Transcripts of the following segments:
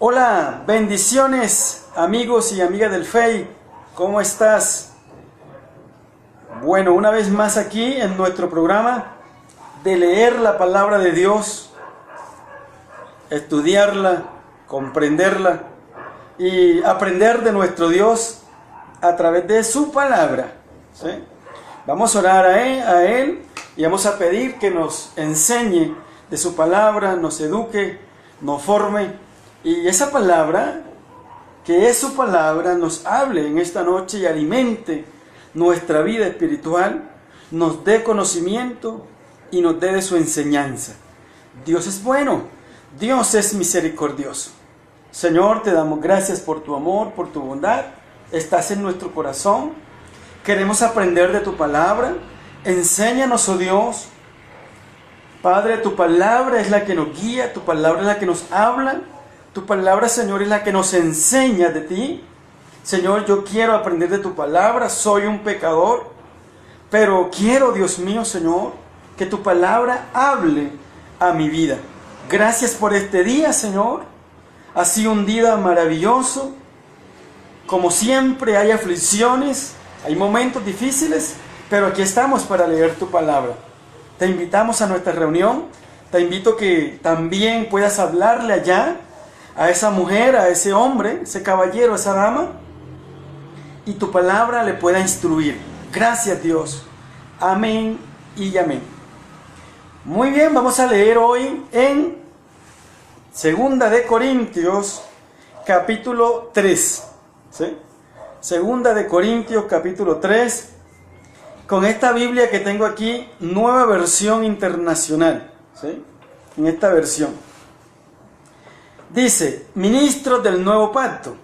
Hola, bendiciones amigos y amigas del FEI, ¿cómo estás? Bueno, una vez más aquí en nuestro programa de leer la palabra de Dios, estudiarla, comprenderla y aprender de nuestro Dios a través de su palabra, ¿sí? Vamos a orar a Él y vamos a pedir que nos enseñe de su palabra, nos eduque, nos forme. Y esa palabra, que es su palabra, nos hable en esta noche y alimente nuestra vida espiritual, nos dé conocimiento y nos dé de su enseñanza. Dios es bueno, Dios es misericordioso. Señor, te damos gracias por tu amor, por tu bondad. Estás en nuestro corazón. Queremos aprender de tu palabra. Enséñanos, oh Dios. Padre, tu palabra es la que nos guía, tu palabra es la que nos habla. Tu palabra, Señor, es la que nos enseña de ti. Señor, yo quiero aprender de tu palabra. Soy un pecador. Pero quiero, Dios mío, Señor, que tu palabra hable a mi vida. Gracias por este día, Señor. Ha sido un día maravilloso. Como siempre hay aflicciones, hay momentos difíciles, pero aquí estamos para leer tu palabra. Te invitamos a nuestra reunión. Te invito que también puedas hablarle allá a esa mujer, a ese hombre, ese caballero, a esa dama, y tu palabra le pueda instruir. Gracias, Dios. Amén y amén. Muy bien, vamos a leer hoy en Segunda de Corintios, capítulo 3. ¿Sí? Segunda de Corintios, capítulo 3. Con esta Biblia que tengo aquí, Nueva Versión Internacional. ¿Sí? En esta versión. Dice, ministros del nuevo pacto,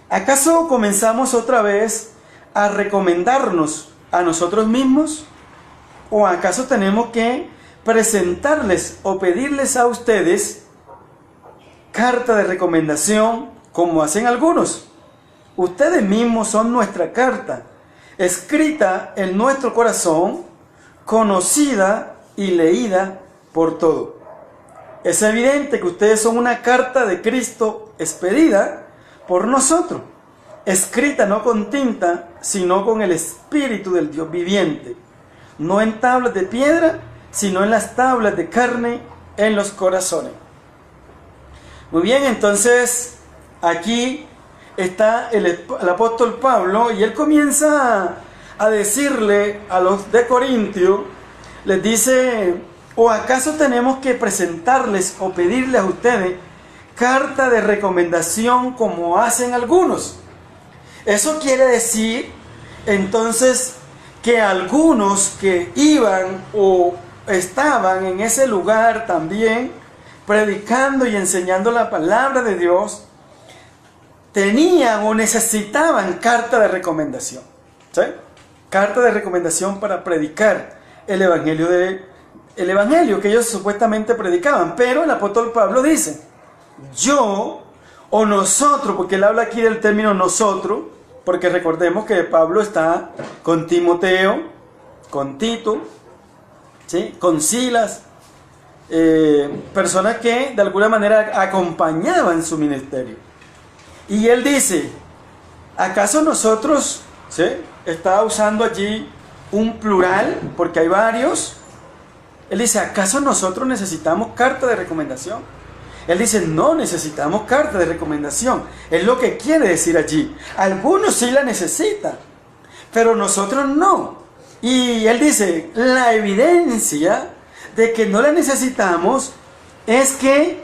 ¿acaso comenzamos otra vez a recomendarnos a nosotros mismos? ¿O acaso tenemos que presentarles o pedirles a ustedes carta de recomendación como hacen algunos? Ustedes mismos son nuestra carta, escrita en nuestro corazón, conocida y leída por todos. Es evidente que ustedes son una carta de Cristo expedida por nosotros, escrita no con tinta, sino con el Espíritu del Dios viviente, no en tablas de piedra, sino en las tablas de carne en los corazones. Muy bien, entonces aquí está el apóstol Pablo y él comienza a decirle a los de Corintio, les dice: ¿o acaso tenemos que presentarles o pedirles a ustedes carta de recomendación como hacen algunos? Eso quiere decir entonces que algunos que iban o estaban en ese lugar también predicando y enseñando la palabra de Dios tenían o necesitaban carta de recomendación, ¿sí? Carta de recomendación para predicar el evangelio que ellos supuestamente predicaban. Pero el apóstol Pablo dice, yo o nosotros, porque él habla aquí del término nosotros, porque recordemos que Pablo está con Timoteo, con Tito, ¿sí? Con Silas, personas que de alguna manera acompañaban su ministerio. Y él dice, ¿acaso nosotros, ¿sí? Está usando allí un plural, porque hay varios. Él dice, ¿acaso nosotros necesitamos carta de recomendación? Él dice, no necesitamos carta de recomendación. Es lo que quiere decir allí. Algunos sí la necesitan, pero nosotros no. Y él dice, la evidencia de que no la necesitamos es que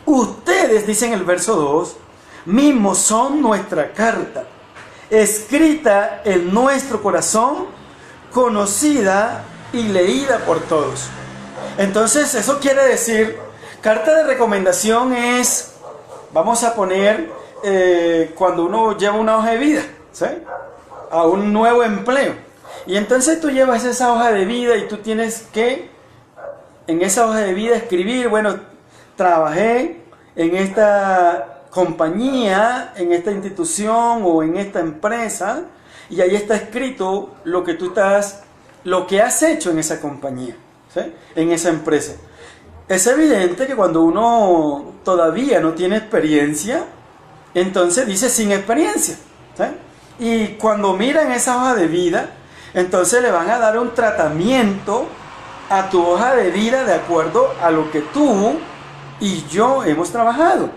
ustedes, dice en el verso 2, mismos son nuestra carta, escrita en nuestro corazón, conocida y leída por todos. Entonces eso quiere decir, carta de recomendación es, vamos a poner, cuando uno lleva una hoja de vida, ¿sí? A un nuevo empleo, y entonces tú llevas esa hoja de vida y tú tienes que en esa hoja de vida escribir, bueno, trabajé en esta compañía, en esta institución o en esta empresa, y ahí está escrito lo que has hecho en esa compañía, ¿sí? En esa empresa. es evidente que cuando uno todavía no tiene experiencia, entonces dice sin experiencia, ¿sí? Y cuando miran esa hoja de vida, entonces le van a dar un tratamiento a tu hoja de vida de acuerdo a lo que tú y yo hemos trabajado.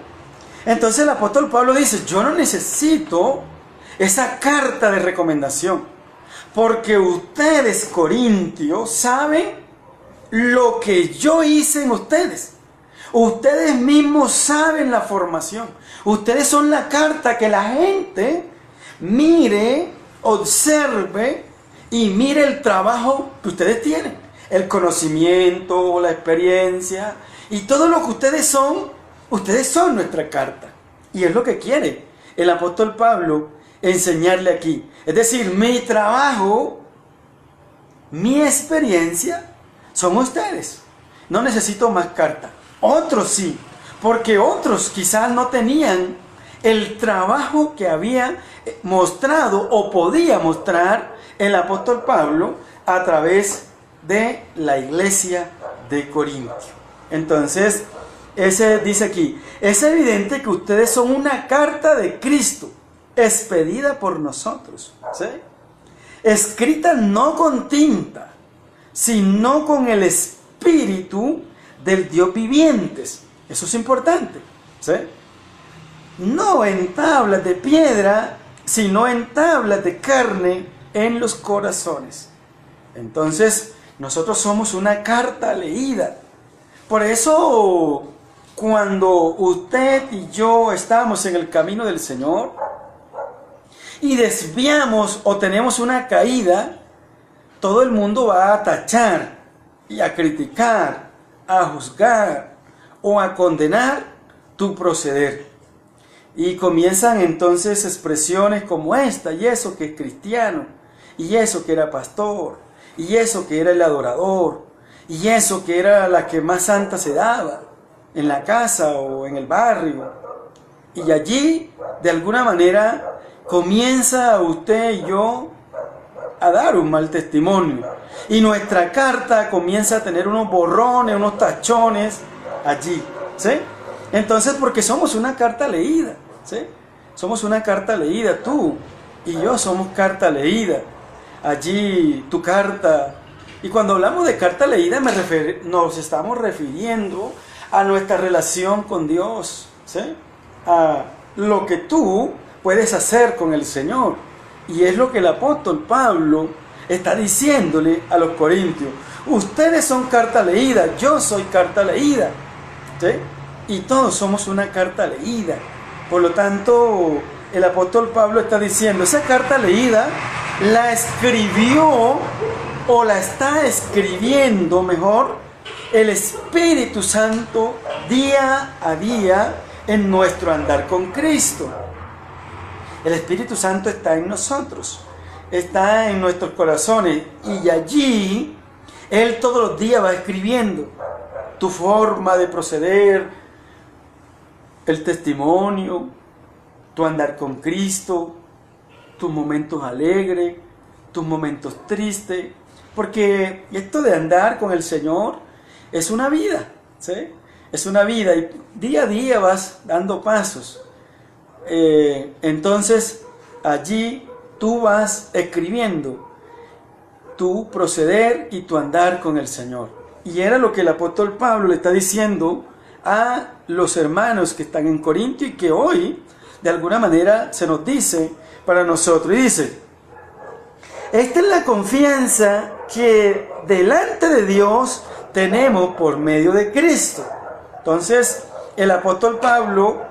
Entonces el apóstol Pablo dice, yo no necesito esa carta de recomendación, porque ustedes, corintios, saben lo que yo hice en ustedes. Ustedes mismos saben la formación. Ustedes son la carta que la gente mire, observe y mire el trabajo que ustedes tienen. El conocimiento, la experiencia y todo lo que ustedes son nuestra carta. Y es lo que quiere el apóstol Pablo enseñarle aquí. Es decir, mi trabajo, mi experiencia son ustedes. No necesito más carta. Otros sí, porque otros quizás no tenían el trabajo que había mostrado o podía mostrar el apóstol Pablo a través de la iglesia de Corintio. Entonces, ese dice aquí, es evidente que ustedes son una carta de Cristo, expedida por nosotros, ¿sí? Escrita no con tinta, sino con el Espíritu del Dios vivientes. Eso es importante, ¿sí? No en tablas de piedra, sino en tablas de carne en los corazones. Entonces, nosotros somos una carta leída. Por eso, cuando usted y yo estamos en el camino del Señor y desviamos o tenemos una caída, todo el mundo va a tachar y a criticar, a juzgar o a condenar tu proceder. Y comienzan entonces expresiones como esta, y eso que es cristiano, y eso que era pastor, y eso que era el adorador, y eso que era la que más santa se daba en la casa o en el barrio. Y allí, de alguna manera, comienza usted y yo a dar un mal testimonio. Y nuestra carta comienza a tener unos borrones, unos tachones allí, ¿sí? Entonces, porque somos una carta leída, ¿sí? Somos una carta leída, tú y yo somos carta leída. Allí tu carta. Y cuando hablamos de carta leída nos estamos refiriendo a nuestra relación con Dios, ¿sí? A lo que tú puedes hacer con el Señor. Y es lo que el apóstol Pablo está diciéndole a los corintios. Ustedes son carta leída, yo soy carta leída, ¿sí? Y todos somos una carta leída. Por lo tanto, el apóstol Pablo está diciendo, esa carta leída la escribió o la está escribiendo mejor el Espíritu Santo día a día en nuestro andar con Cristo. El Espíritu Santo está en nosotros, está en nuestros corazones y allí Él todos los días va escribiendo tu forma de proceder, el testimonio, tu andar con Cristo, tus momentos alegres, tus momentos tristes, porque esto de andar con el Señor es una vida, ¿sí? Es una vida y día a día vas dando pasos. Entonces allí tú vas escribiendo tu proceder y tu andar con el Señor. Y era lo que el apóstol Pablo le está diciendo a los hermanos que están en Corintio y que hoy de alguna manera se nos dice para nosotros. Y dice, esta es la confianza que delante de Dios tenemos por medio de Cristo. Entonces el apóstol Pablo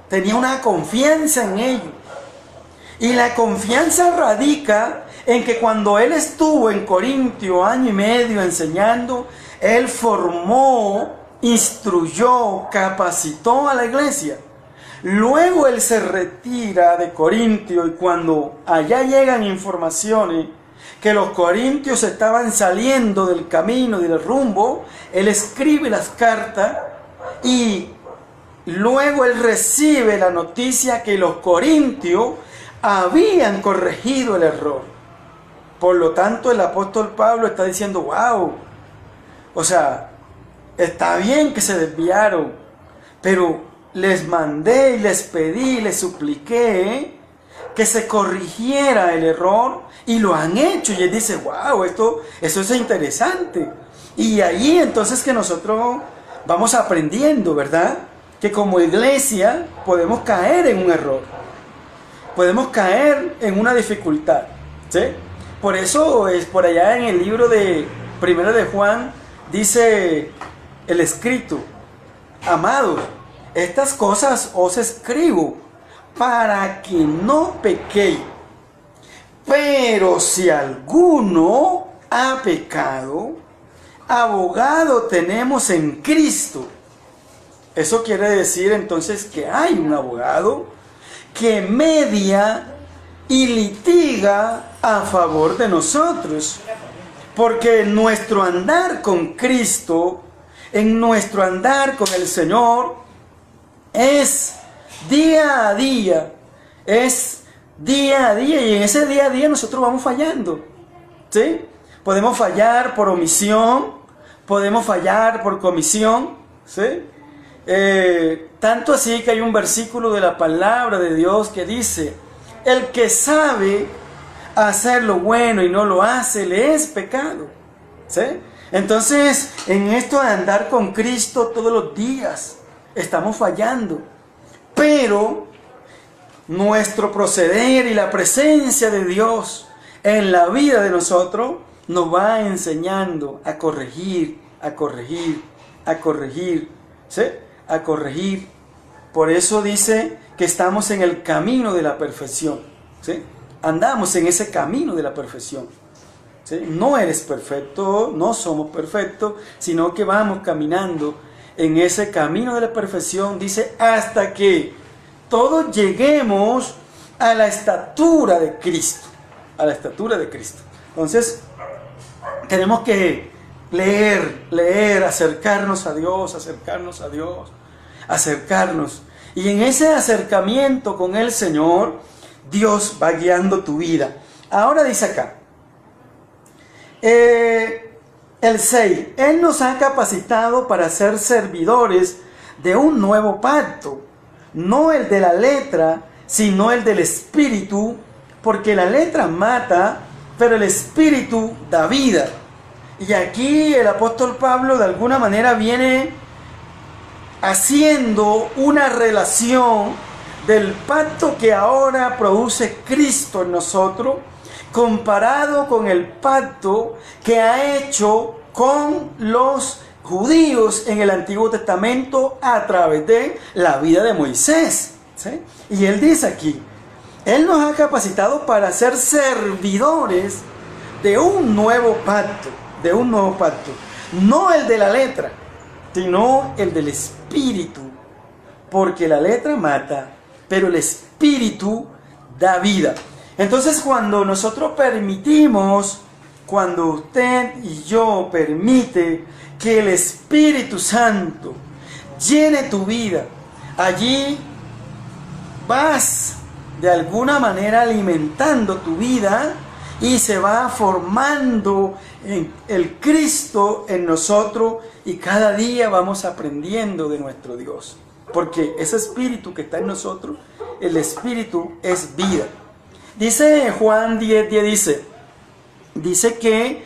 tenía una confianza en ellos. Y la confianza radica en que cuando él estuvo en Corintio año y medio enseñando, él formó, instruyó, capacitó a la iglesia. Luego él se retira de Corintio y cuando allá llegan informaciones que los corintios estaban saliendo del camino y del rumbo, él escribe las cartas y luego él recibe la noticia que los corintios habían corregido el error. Por lo tanto, el apóstol Pablo está diciendo, wow, o sea, Está bien que se desviaron, pero les mandé y les pedí, les supliqué que se corrigiera el error y lo han hecho. Y él dice, wow, eso es interesante. Y ahí entonces que nosotros vamos aprendiendo, ¿verdad? Que como iglesia podemos caer en un error, podemos caer en una dificultad, ¿sí? Por eso es por allá en el libro de Primero de Juan, dice el escrito, amados, estas cosas os escribo para que no pequéis. Pero si alguno ha pecado, abogado tenemos en Cristo. Eso quiere decir entonces que hay un abogado que media y litiga a favor de nosotros. Porque en nuestro andar con Cristo, en nuestro andar con el Señor, es día a día, y en ese día a día nosotros vamos fallando, ¿sí? Podemos fallar por omisión, podemos fallar por comisión, ¿sí? Tanto así que hay un versículo de la palabra de Dios que dice, el que sabe hacer lo bueno y no lo hace, le es pecado, ¿sí? Entonces, en esto de andar con Cristo todos los días, estamos fallando, pero nuestro proceder y la presencia de Dios en la vida de nosotros nos va enseñando a corregir, ¿sí? A corregir. Por eso dice que estamos en el camino de la perfección, ¿sí? Andamos en ese camino de la perfección, ¿sí? No eres perfecto, no somos perfectos, sino que vamos caminando en ese camino de la perfección, dice, hasta que todos lleguemos a la estatura de Cristo, a la estatura de Cristo. Entonces, tenemos que leer, acercarnos a Dios, acercarnos. Y en ese acercamiento con el Señor, Dios va guiando tu vida. Ahora dice acá, el 6, Él nos ha capacitado para ser servidores de un nuevo pacto, no el de la letra, sino el del Espíritu, porque la letra mata, pero el Espíritu da vida. Y aquí el apóstol Pablo de alguna manera viene haciendo una relación del pacto que ahora produce Cristo en nosotros, comparado con el pacto que ha hecho con los judíos en el Antiguo Testamento a través de la vida de Moisés, ¿sí? Y él dice aquí, Él nos ha capacitado para ser servidores de un nuevo pacto, no el de la letra, sino el del Espíritu, porque la letra mata, pero el Espíritu da vida. Entonces cuando nosotros permitimos, cuando usted y yo permite que el Espíritu Santo llene tu vida, allí vas de alguna manera alimentando tu vida y se va formando el Cristo en nosotros y cada día vamos aprendiendo de nuestro Dios. Porque ese Espíritu que está en nosotros, el Espíritu es vida. Dice Juan 10:10, dice que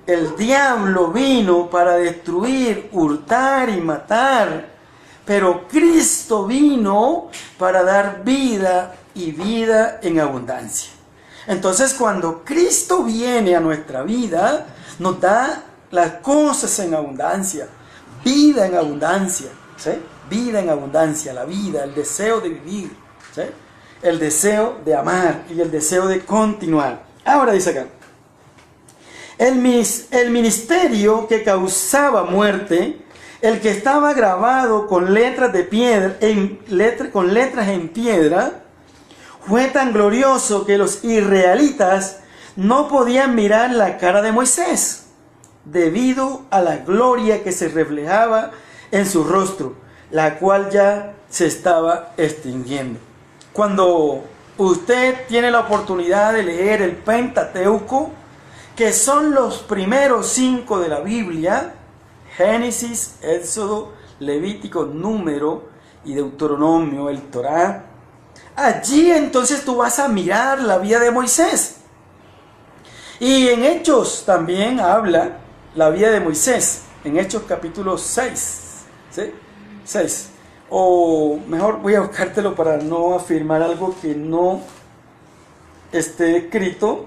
el diablo vino para destruir, hurtar y matar, pero Cristo vino para dar vida y vida en abundancia. Entonces cuando Cristo viene a nuestra vida, nos da las cosas en abundancia, vida en abundancia, ¿sí? Vida en abundancia, la vida, el deseo de vivir, ¿sí? El deseo de amar y el deseo de continuar. Ahora dice acá, el ministerio que causaba muerte, el que estaba grabado con letras de piedra, con letras en piedra, fue tan glorioso que los israelitas no podían mirar la cara de Moisés, debido a la gloria que se reflejaba en su rostro, la cual ya se estaba extinguiendo. Cuando usted tiene la oportunidad de leer el Pentateuco, que son los primeros 5 de la Biblia, Génesis, Éxodo, Levítico, Número y Deuteronomio, el Torá. Allí entonces tú vas a mirar la vida de Moisés. Y en Hechos también habla la vida de Moisés, en Hechos capítulo 6, ¿sí? 6. O mejor voy a buscártelo para no afirmar algo que no esté escrito.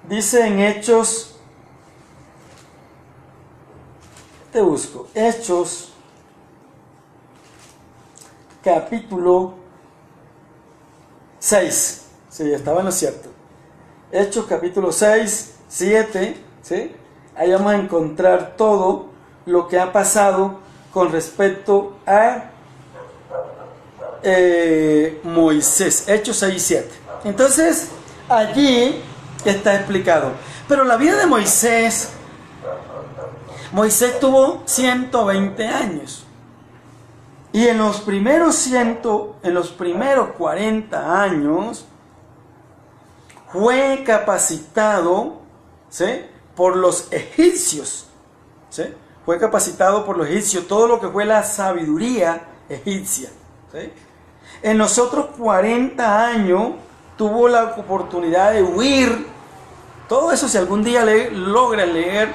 Dice en Hechos, te busco, Hechos capítulo 6, sí, estaba en lo cierto. Hechos capítulo 6, 7, ¿sí? Ahí vamos a encontrar todo lo que ha pasado con respecto a Moisés. Hechos 6 y 7. Entonces, allí está explicado. Pero la vida de Moisés tuvo 120 años. Y en los primeros 40 años fue capacitado, ¿sí?, por los egipcios, ¿sí? Fue capacitado por los egipcios, todo lo que fue la sabiduría egipcia, ¿sí? En los otros 40 años tuvo la oportunidad de huir. Todo eso, si algún día logras leer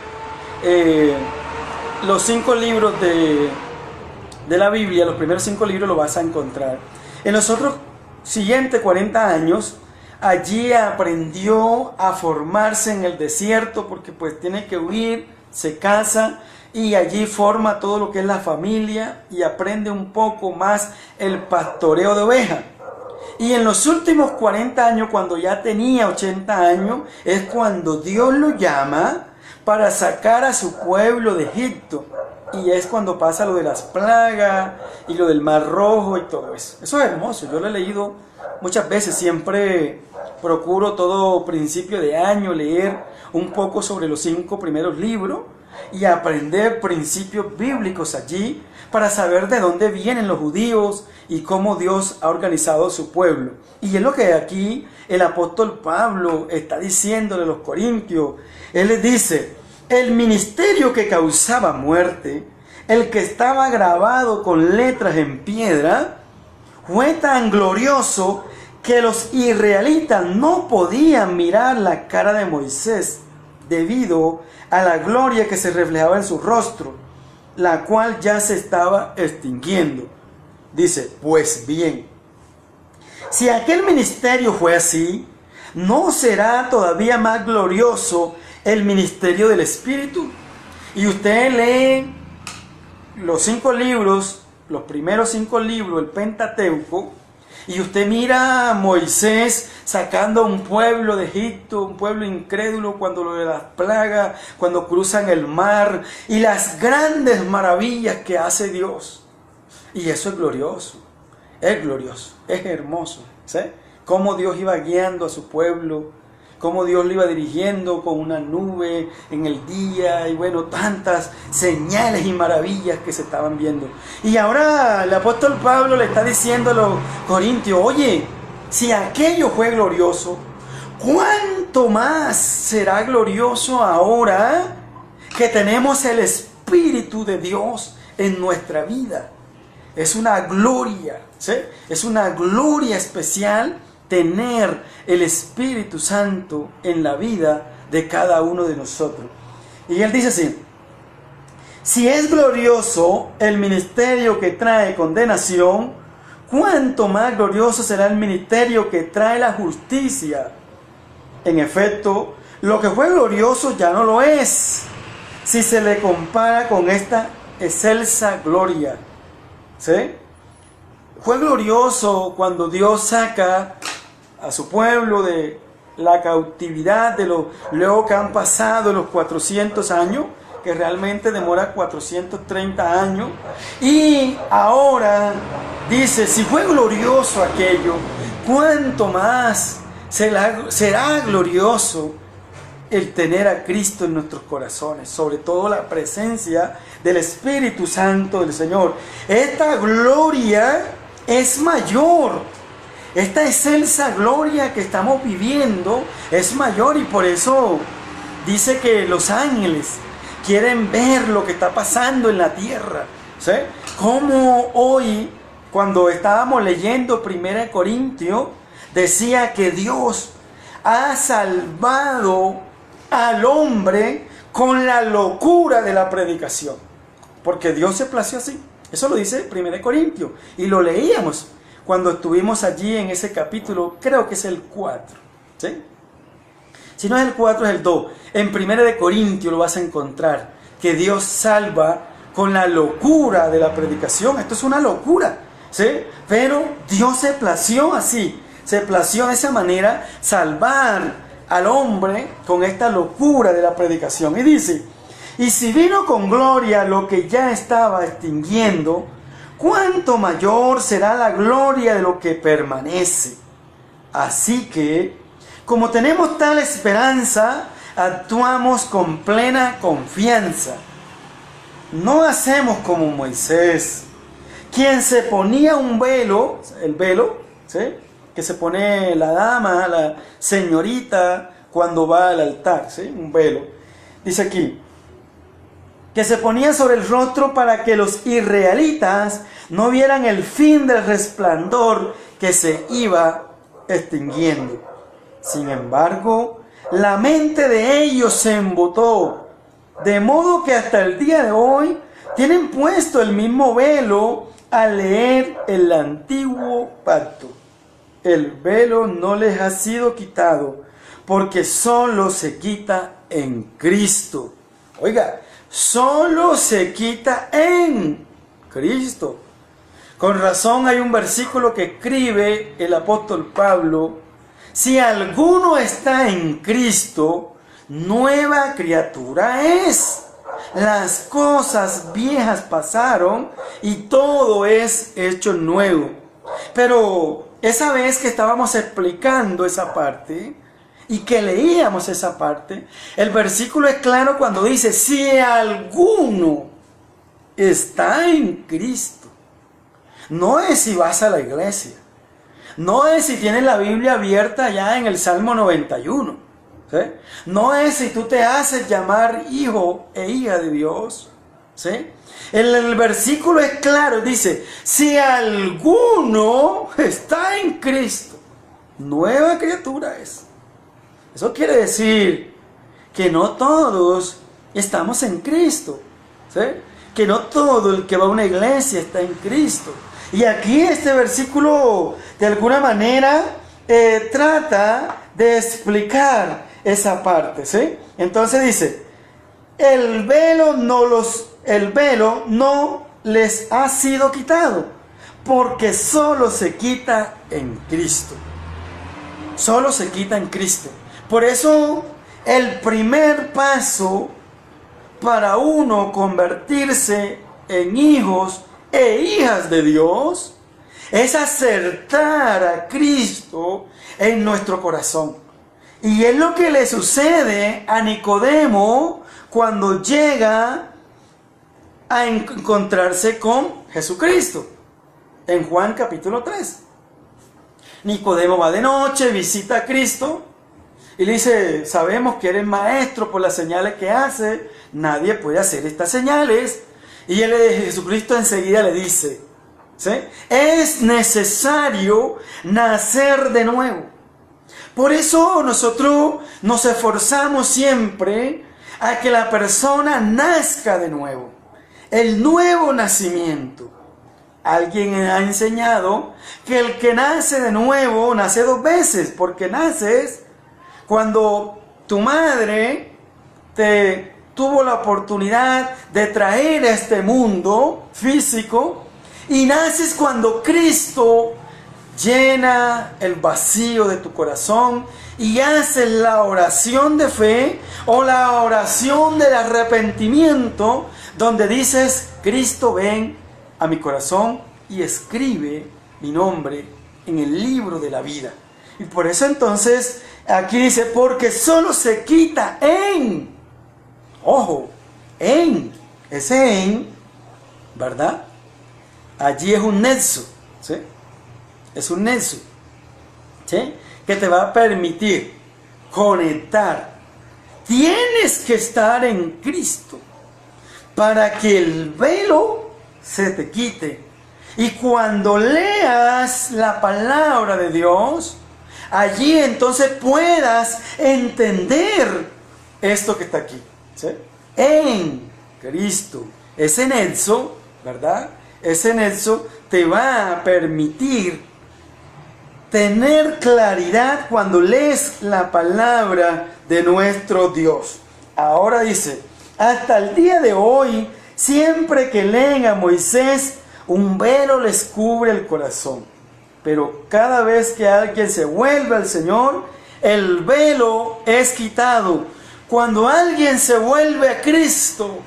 los 5 libros de la Biblia, los primeros 5 libros lo vas a encontrar. En los otros siguientes 40 años, allí aprendió a formarse en el desierto, porque pues tiene que huir, se casa y allí forma todo lo que es la familia y aprende un poco más el pastoreo de ovejas. Y en los últimos 40 años, cuando ya tenía 80 años, es cuando Dios lo llama para sacar a su pueblo de Egipto. Y es cuando pasa lo de las plagas y lo del Mar Rojo y todo eso. Eso es hermoso, yo lo he leído muchas veces, siempre procuro todo principio de año leer un poco sobre los 5 primeros libros y aprender principios bíblicos allí para saber de dónde vienen los judíos y cómo Dios ha organizado su pueblo. Y es lo que aquí el apóstol Pablo está diciéndole a los corintios. Él les dice: el ministerio que causaba muerte, el que estaba grabado con letras en piedra, fue tan glorioso que los israelitas no podían mirar la cara de Moisés debido a la gloria que se reflejaba en su rostro, la cual ya se estaba extinguiendo. Dice: pues bien, si aquel ministerio fue así, ¿no será todavía más glorioso el ministerio del Espíritu? Y usted lee los 5 libros, los primeros 5 libros, el Pentateuco, y usted mira a Moisés sacando a un pueblo de Egipto, un pueblo incrédulo, cuando lo de las plagas, cuando cruzan el mar, y las grandes maravillas que hace Dios. Y eso es glorioso, es hermoso, ¿sí? Cómo Dios iba guiando a su pueblo, cómo Dios lo iba dirigiendo con una nube en el día, y bueno, tantas señales y maravillas que se estaban viendo. Y ahora el apóstol Pablo le está diciendo a los corintios: oye, si aquello fue glorioso, ¿cuánto más será glorioso ahora que tenemos el Espíritu de Dios en nuestra vida? Es una gloria, ¿sí? Es una gloria especial tener el Espíritu Santo en la vida de cada uno de nosotros. Y él dice así: si es glorioso el ministerio que trae condenación, ¿cuánto más glorioso será el ministerio que trae la justicia? En efecto, lo que fue glorioso ya no lo es, si se le compara con esta excelsa gloria, ¿sí? Fue glorioso cuando Dios saca a su pueblo de la cautividad, de lo luego que han pasado los 400 años, que realmente demora 430 años, y ahora dice: si fue glorioso aquello, ¿cuánto más será glorioso el tener a Cristo en nuestros corazones? Sobre todo la presencia del Espíritu Santo del Señor. Esta gloria es mayor. Esta excelsa gloria que estamos viviendo es mayor, y por eso dice que los ángeles quieren ver lo que está pasando en la tierra, ¿sí? Como hoy, cuando estábamos leyendo 1 Corintios, decía que Dios ha salvado al hombre con la locura de la predicación, porque Dios se plació así. Eso lo dice 1 Corintios, y lo leíamos cuando estuvimos allí en ese capítulo, creo que es el 4, ¿sí? Si no es el 4, es el 2. En 1 Corintios lo vas a encontrar, que Dios salva con la locura de la predicación. Esto es una locura, ¿sí? Pero Dios se plació así, se plació de esa manera salvar al hombre con esta locura de la predicación. Y dice, y si vino con gloria lo que ya estaba extinguiendo, ¿cuánto mayor será la gloria de lo que permanece? Así que, como tenemos tal esperanza, actuamos con plena confianza. No hacemos como Moisés, quien se ponía un velo, el velo, ¿sí?, que se pone la dama, la señorita, cuando va al altar, ¿sí?, un velo. Dice aquí, que se ponía sobre el rostro para que los israelitas no vieran el fin del resplandor que se iba extinguiendo. Sin embargo, la mente de ellos se embotó, de modo que hasta el día de hoy tienen puesto el mismo velo al leer el antiguo pacto. El velo no les ha sido quitado, porque solo se quita en Cristo. Oiga, solo se quita en Cristo. Con razón hay un versículo que escribe el apóstol Pablo: si alguno está en Cristo, nueva criatura es. Las cosas viejas pasaron y todo es hecho nuevo. Pero esa vez que estábamos explicando esa parte y que leíamos esa parte, el versículo es claro cuando dice, si alguno está en Cristo. No es si vas a la iglesia, no es si tienes la Biblia abierta ya en el Salmo 91, ¿sí? No es si tú te haces llamar hijo e hija de Dios, ¿sí? El versículo es claro, dice, si alguno está en Cristo, nueva criatura es. Eso quiere decir que no todos estamos en Cristo, ¿sí? Que no todo el que va a una iglesia está en Cristo. Y aquí este versículo de alguna manera trata de explicar esa parte, ¿sí? Entonces dice, el velo no les ha sido quitado, porque solo se quita en Cristo. Solo se quita en Cristo. Por eso el primer paso para uno convertirse en hijos e hijas de Dios es acertar a Cristo en nuestro corazón. Y es lo que le sucede a Nicodemo cuando llega a encontrarse con Jesucristo. En Juan capítulo 3. Nicodemo va de noche, visita a Cristo y le dice, sabemos que eres maestro por las señales que hace, nadie puede hacer estas señales. Y Jesucristo enseguida le dice, ¿sí?, es necesario nacer de nuevo. Por eso nosotros nos esforzamos siempre a que la persona nazca de nuevo. El nuevo nacimiento. Alguien ha enseñado que el que nace de nuevo nace dos veces, porque naces cuando tu madre te tuvo la oportunidad de traer a este mundo físico, y naces cuando Cristo llena el vacío de tu corazón y haces la oración de fe o la oración del arrepentimiento, donde dices, Cristo, ven a mi corazón y escribe mi nombre en el libro de la vida. Y por eso entonces aquí dice, porque solo se quita en, ojo, en, ese en, ¿verdad? Allí es un nexo, ¿sí? Es un nexo, ¿sí?, que te va a permitir conectar. Tienes que estar en Cristo. para que el velo se te quite. Y cuando leas la palabra de Dios, allí entonces puedas entender esto que está aquí, ¿sí? En Cristo. Ese nexo, ¿verdad? Ese nexo te va a permitir tener claridad cuando lees la palabra de nuestro Dios. Ahora dice, hasta el día de hoy, siempre que leen a Moisés, un velo les cubre el corazón. Pero cada vez que alguien se vuelve al Señor, el velo es quitado. Cuando alguien se vuelve a Cristo,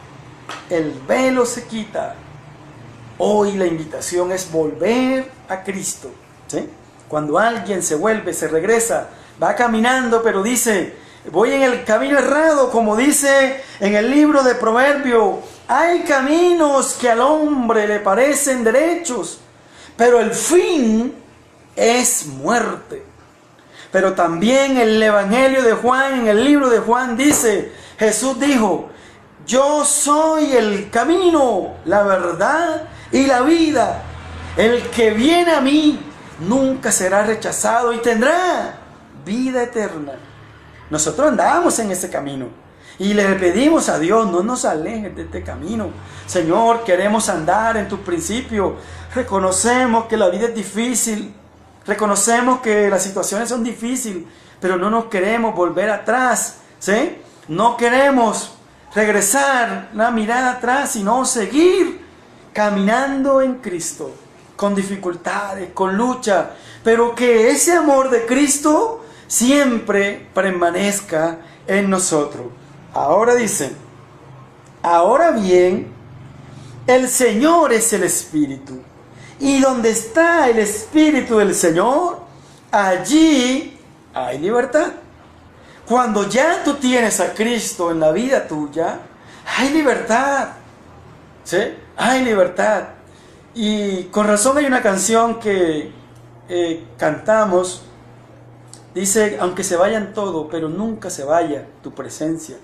el velo se quita. Hoy la invitación es volver a Cristo, ¿sí? Cuando alguien se vuelve, se regresa, va caminando, pero dice, voy en el camino errado, como dice en el libro de Proverbios, hay caminos que al hombre le parecen derechos, pero el fin es muerte. Pero también el Evangelio de Juan, en el libro de Juan dice, Jesús dijo, yo soy el camino, la verdad y la vida. El que viene a mí nunca será rechazado y tendrá vida eterna. Nosotros andamos en ese camino y le pedimos a Dios, no nos alejes de este camino. Señor, queremos andar en tus principios. Reconocemos que la vida es difícil, reconocemos que las situaciones son difíciles, pero no nos queremos volver atrás, ¿sí? No queremos regresar la mirada atrás, sino seguir caminando en Cristo, con dificultades, con lucha, pero que ese amor de Cristo siempre permanezca en nosotros. Ahora dice, ahora bien, el Señor es el Espíritu, y donde está el Espíritu del Señor, allí hay libertad. Cuando ya tú tienes a Cristo en la vida tuya, hay libertad, ¿sí? Hay libertad. Y con razón hay una canción que cantamos, dice, aunque se vayan todos, pero nunca se vaya tu presencia.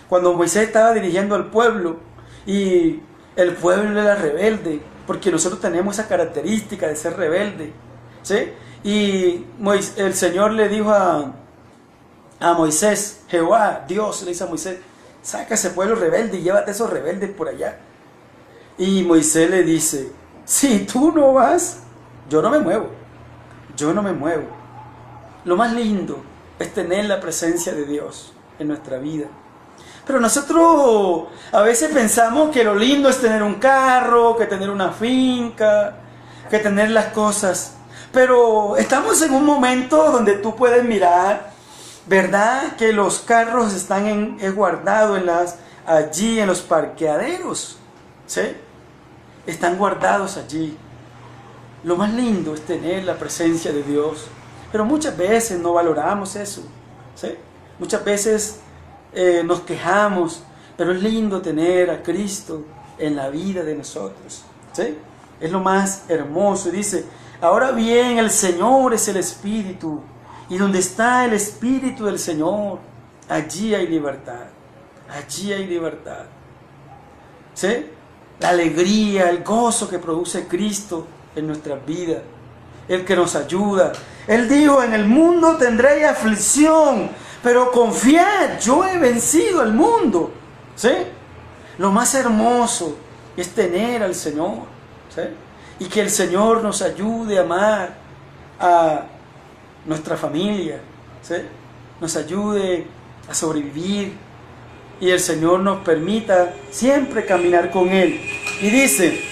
Cuando Moisés estaba dirigiendo al pueblo, y el pueblo era rebelde, porque nosotros tenemos esa característica de ser rebelde, ¿sí? Y el Señor le dijo a Moisés, Jehová, Dios le dice a Moisés, saca ese pueblo rebelde y llévate a esos rebeldes por allá. Y Moisés le dice, si tú no vas, yo no me muevo, yo no me muevo. Lo más lindo es tener la presencia de Dios en nuestra vida. Pero nosotros a veces pensamos que lo lindo es tener un carro, que tener una finca, que tener las cosas. Pero estamos en un momento donde tú puedes mirar, ¿verdad? Que los carros están guardados allí en los parqueaderos, ¿sí? Están guardados allí. Lo más lindo es tener la presencia de Dios. Pero muchas veces no valoramos eso, ¿sí? Muchas veces nos quejamos, pero es lindo tener a Cristo en la vida de nosotros, ¿sí? Es lo más hermoso. Y dice, ahora bien, el Señor es el Espíritu, y donde está el Espíritu del Señor, allí hay libertad, allí hay libertad, ¿sí? La alegría, el gozo que produce Cristo en nuestras vidas, el que nos ayuda. Él dijo, en el mundo tendréis aflicción, pero confiad, yo he vencido al mundo, ¿sí? Lo más hermoso es tener al Señor, ¿sí? Y que el Señor nos ayude a amar a nuestra familia, ¿sí? Nos ayude a sobrevivir y el Señor nos permita siempre caminar con Él. Y dice,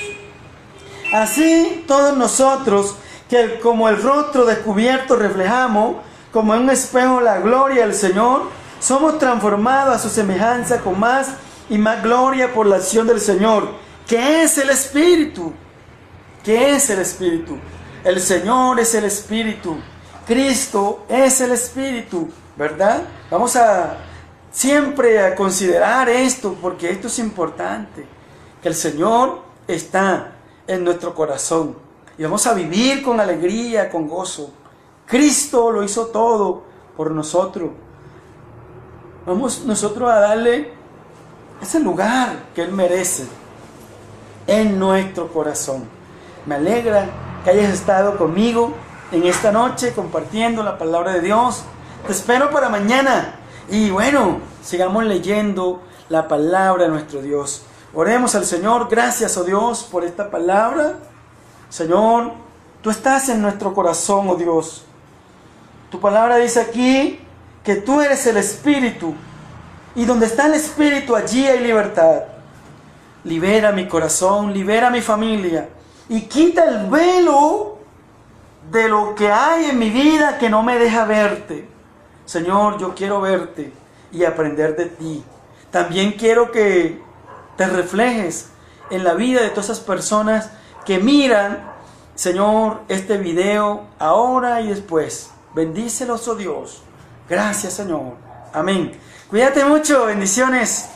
así todos nosotros, que como el rostro descubierto reflejamos, como en un espejo la gloria del Señor, somos transformados a su semejanza con más y más gloria por la acción del Señor, que es el Espíritu. ¿Qué es el Espíritu? El Señor es el Espíritu. Cristo es el Espíritu, ¿verdad? Vamos a siempre a considerar esto, porque esto es importante, que el Señor está en nuestro corazón y vamos a vivir con alegría, con gozo. Cristo lo hizo todo por nosotros. Vamos nosotros a darle ese lugar que Él merece en nuestro corazón. Me alegra que hayas estado conmigo en esta noche compartiendo la palabra de Dios. Te espero para mañana. Y bueno, sigamos leyendo la palabra de nuestro Dios. Oremos al Señor. Gracias, oh Dios, por esta palabra. Señor, tú estás en nuestro corazón, oh Dios. Tu palabra dice aquí que tú eres el Espíritu. Y donde está el Espíritu, allí hay libertad. Libera mi corazón, libera mi familia. Y quita el velo de lo que hay en mi vida que no me deja verte. Señor, yo quiero verte y aprender de ti. También quiero que te reflejes en la vida de todas esas personas que miran, Señor, este video ahora y después. Bendícelos, oh Dios. Gracias, Señor. Amén. Cuídate mucho. Bendiciones.